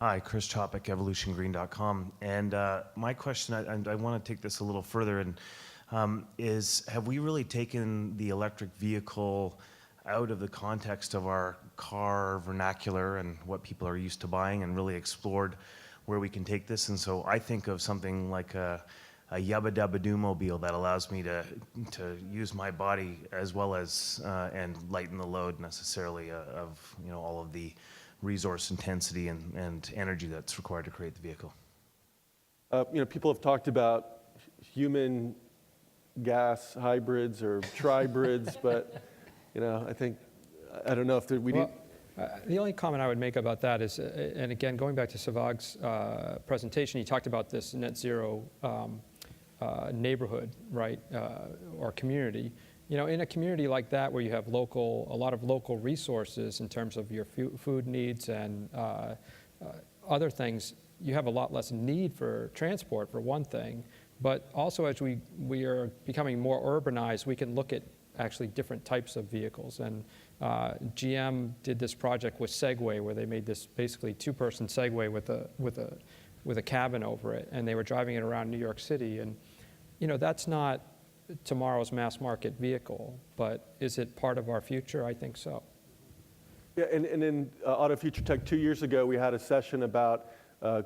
Hi, Chris Chopic, evolutiongreen.com. And my question, I want to take this a little further, and is have we really taken the electric vehicle out of the context of our car vernacular and what people are used to buying and really explored where we can take this? And so I think of something like a Yabba Dabba Doo mobile that allows me to use my body as well as and lighten the load necessarily of all of the resource intensity and energy that's required to create the vehicle. People have talked about human gas hybrids or tribrids, but I don't know if we need. The only comment I would make about that is, and again, going back to Sevag's presentation, he talked about this net zero neighborhood, right, or community. In a community like that where you have a lot of local resources in terms of your food needs and other things, you have a lot less need for transport, for one thing. But also, as we are becoming more urbanized, we can look at actually different types of vehicles. And GM did this project with Segway, where they made this basically two-person Segway with a cabin over it, and they were driving it around New York City. And that's not tomorrow's mass market vehicle, but is it part of our future? I think so. Yeah, and in Auto Future Tech 2 years ago, we had a session about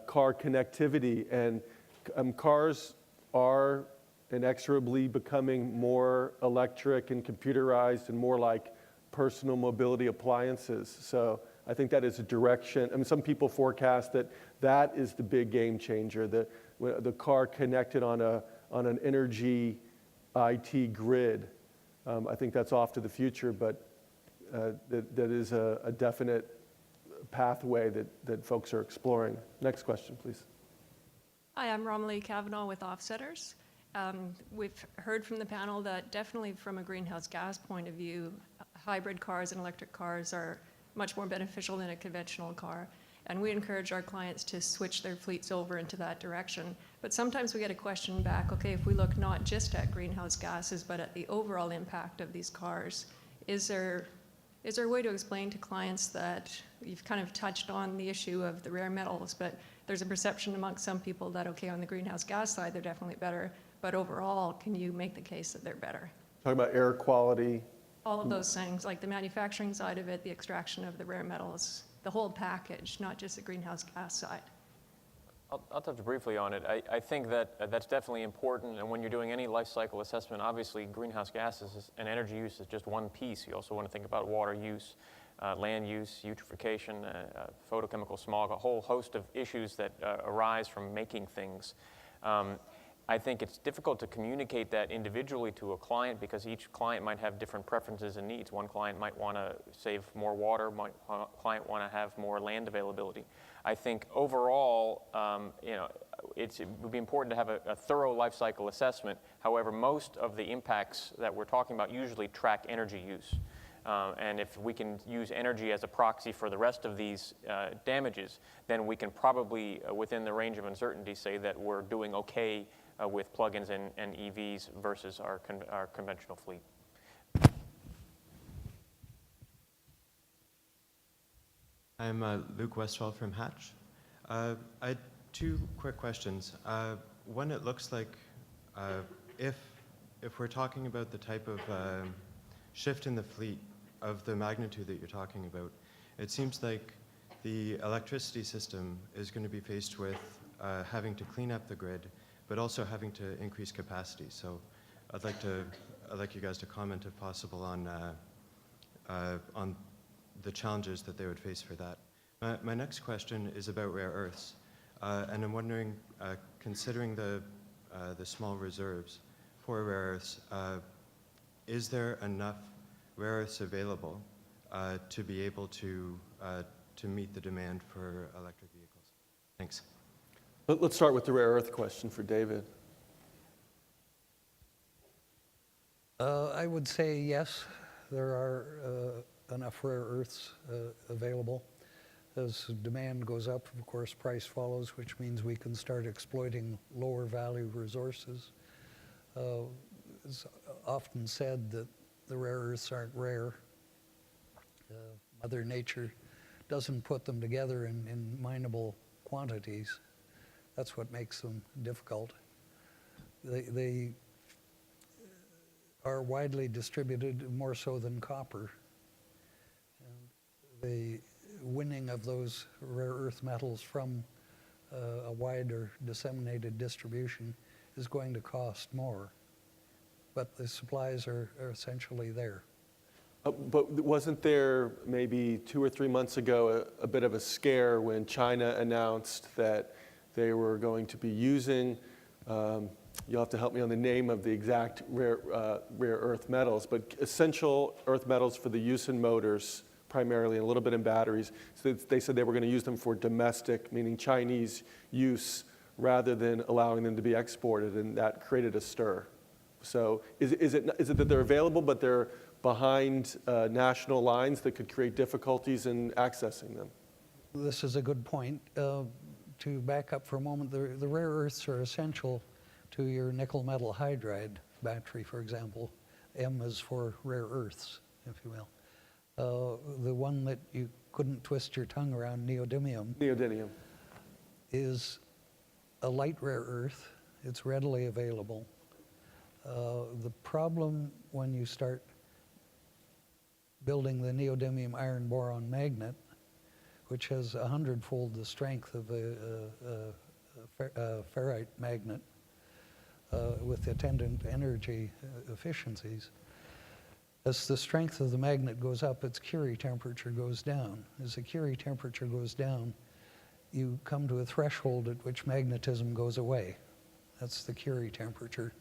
car connectivity, and cars are inexorably becoming more electric and computerized and more like personal mobility appliances. So I think that is a direction. I mean, some people forecast that is the big game changer, the car connected on an energy IT grid. I think that's off to the future, but that is a definite pathway that folks are exploring. Next question, please. Hi, I'm Romilly Cavanaugh with Offsetters. We've heard from the panel that definitely from a greenhouse gas point of view, hybrid cars and electric cars are much more beneficial than a conventional car. And we encourage our clients to switch their fleets over into that direction. But sometimes we get a question back, okay, if we look not just at greenhouse gases, but at the overall impact of these cars, is there a way to explain to clients that you've kind of touched on the issue of the rare metals, but there's a perception amongst some people that, okay, on the greenhouse gas side, they're definitely better, but overall, can you make the case that they're better? Talking about air quality. All of those things, like the manufacturing side of it, the extraction of the rare metals, the whole package, not just the greenhouse gas side. I'll touch briefly on it. I think that that's definitely important, and when you're doing any life cycle assessment, obviously greenhouse gases and energy use is just one piece. You also want to think about water use, land use, eutrophication, photochemical smog, a whole host of issues that arise from making things. I think it's difficult to communicate that individually to a client because each client might have different preferences and needs. One client might want to save more water, one client want to have more land availability. I think overall, it would be important to have a thorough life cycle assessment. However, most of the impacts that we're talking about usually track energy use. And if we can use energy as a proxy for the rest of these damages, then we can probably, within the range of uncertainty, say that we're doing okay with plug-ins and EVs versus our conventional fleet. I'm Luke Westphal from Hatch. I had two quick questions. One, it looks like if we're talking about the type of shift in the fleet of the magnitude that you're talking about, it seems like the electricity system is going to be faced with having to clean up the grid, but also having to increase capacity. So I'd like you guys to comment, if possible, on the challenges that they would face for that. My next question is about rare earths, and I'm wondering, considering the small reserves for rare earths, is there enough rare earths available to be able to meet the demand for electric vehicles? Thanks. Let's start with the rare earth question for David. I would say yes, there are enough rare earths available. As demand goes up, of course, price follows, which means we can start exploiting lower value resources. It's often said that the rare earths aren't rare. Mother Nature doesn't put them together in mineable quantities. That's what makes them difficult. They are widely distributed, more so than copper. And the winning of those rare earth metals from a wider disseminated distribution is going to cost more. But the supplies are essentially there. But wasn't there maybe 2 or 3 months ago a bit of a scare when China announced that they were going to be using, you'll have to help me on the name of the exact rare earth metals, but essential earth metals for the use in motors primarily, and a little bit in batteries. So they said they were going to use them for domestic, meaning Chinese use, rather than allowing them to be exported, and that created a stir. So is it that they're available, but they're behind national lines that could create difficulties in accessing them? This is a good point. To back up for a moment, the rare earths are essential to your nickel metal hydride battery, for example. M is for rare earths, if you will. The one that you couldn't twist your tongue around, neodymium, Neodymium. is a light rare earth. It's readily available. The problem when you start building the neodymium iron boron magnet, which has 100-fold the strength of a ferrite magnet with attendant energy efficiencies. As the strength of the magnet goes up, its Curie temperature goes down. As the Curie temperature goes down, you come to a threshold at which magnetism goes away. That's the Curie temperature.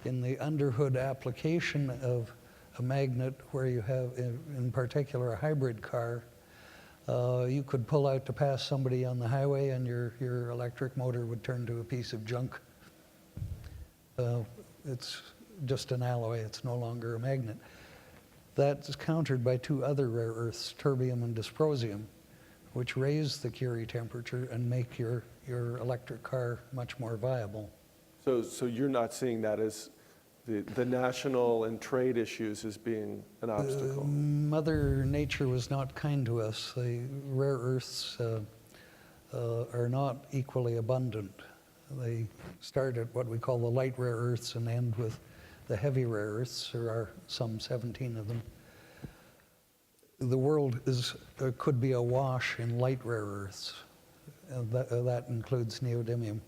In the underhood application of a magnet where you have, in particular, a hybrid car, you could pull out to pass somebody on the highway and your electric motor would turn to a piece of junk. It's just an alloy, it's no longer a magnet. That's countered by 2 other rare earths, terbium and dysprosium, which raise the Curie temperature and make your electric car much more viable. So you're not seeing that as the national and trade issues as being an obstacle? Mother Nature was not kind to us. The rare earths are not equally abundant. They start at what we call the light rare earths and end with the heavy rare earths. There are some 17 of them. The world could be awash in light rare earths. That includes neodymium.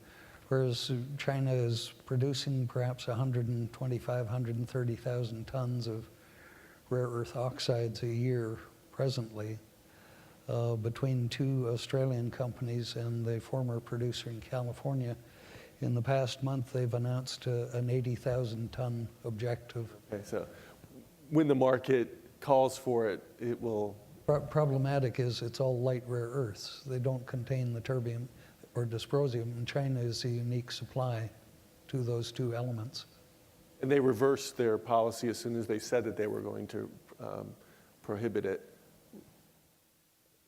Whereas China is producing perhaps 125,000, 130,000 tons of rare earth oxides a year presently, between 2 Australian companies and the former producer in California. In the past month, they've announced an 80,000-ton objective. Okay, so when the market calls for it, it will... Problematic is it's all light rare earths. They don't contain the terbium or dysprosium, and China is a unique supply to those 2 elements. And they reversed their policy as soon as they said that they were going to prohibit it.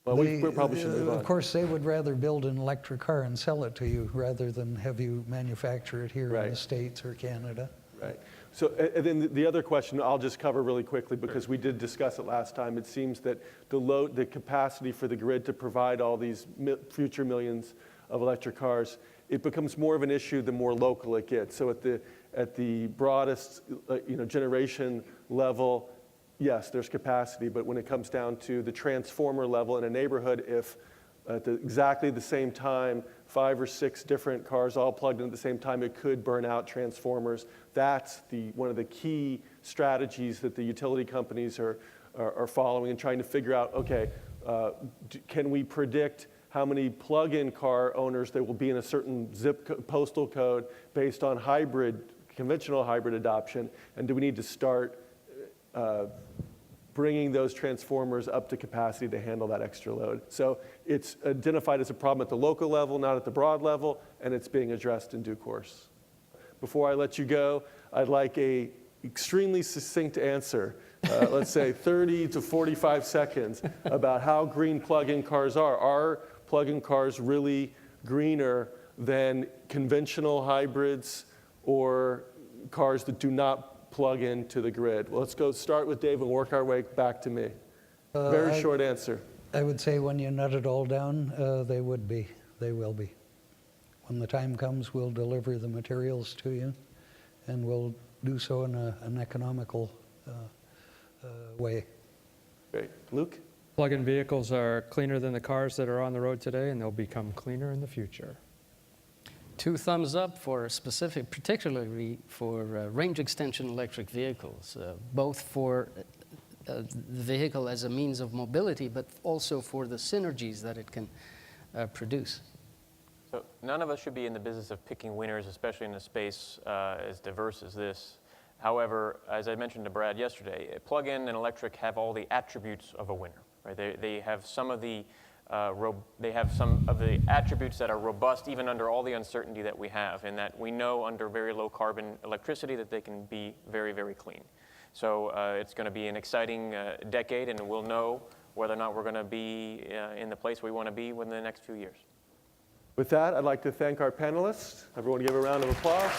Well, we probably should move on. Of course, they would rather build an electric car and sell it to you rather than have you manufacture it here in Right. the States or Canada. Right. So, and then the other question, I'll just cover really quickly because we did discuss it last time. It seems that the capacity for the grid to provide all these future millions of electric cars, it becomes more of an issue the more local it gets. So at the broadest generation level, yes, there's capacity, but when it comes down to the transformer level in a neighborhood, if at exactly the same time, 5 or 6 different cars all plugged in at the same time, it could burn out transformers. That's one of the key strategies that the utility companies are following and trying to figure out, okay, can we predict how many plug-in car owners there will be in a certain postal code based on conventional hybrid adoption, and do we need to start bringing those transformers up to capacity to handle that extra load? So it's identified as a problem at the local level, not at the broad level, and it's being addressed in due course. Before I let you go, I'd like a extremely succinct answer, let's say 30 to 45 seconds, about how green plug-in cars are. Are plug-in cars really greener than conventional hybrids or cars that do not plug into the grid? Well, let's go start with Dave and work our way back to me. Very short answer. I would say when you nut it all down, they would be. they will be. When the time comes, we'll deliver the materials to you, and we'll do so in an economical way. Great. Luke? Plug-in vehicles are cleaner than the cars that are on the road today, and they'll become cleaner in the future. 2 thumbs up for particularly for range extension electric vehicles, both for the vehicle as a means of mobility, but also for the synergies that it can produce. So none of us should be in the business of picking winners, especially in a space as diverse as this. However, as I mentioned to Brad yesterday, plug-in and electric have all the attributes of a winner. Right? They have some of the attributes that are robust even under all the uncertainty that we have, in that we know under very low carbon electricity that they can be very, very clean. So it's going to be an exciting decade, and we'll know whether or not we're going to be in the place we want to be within the next few years. With that, I'd like to thank our panelists. Everyone give a round of applause.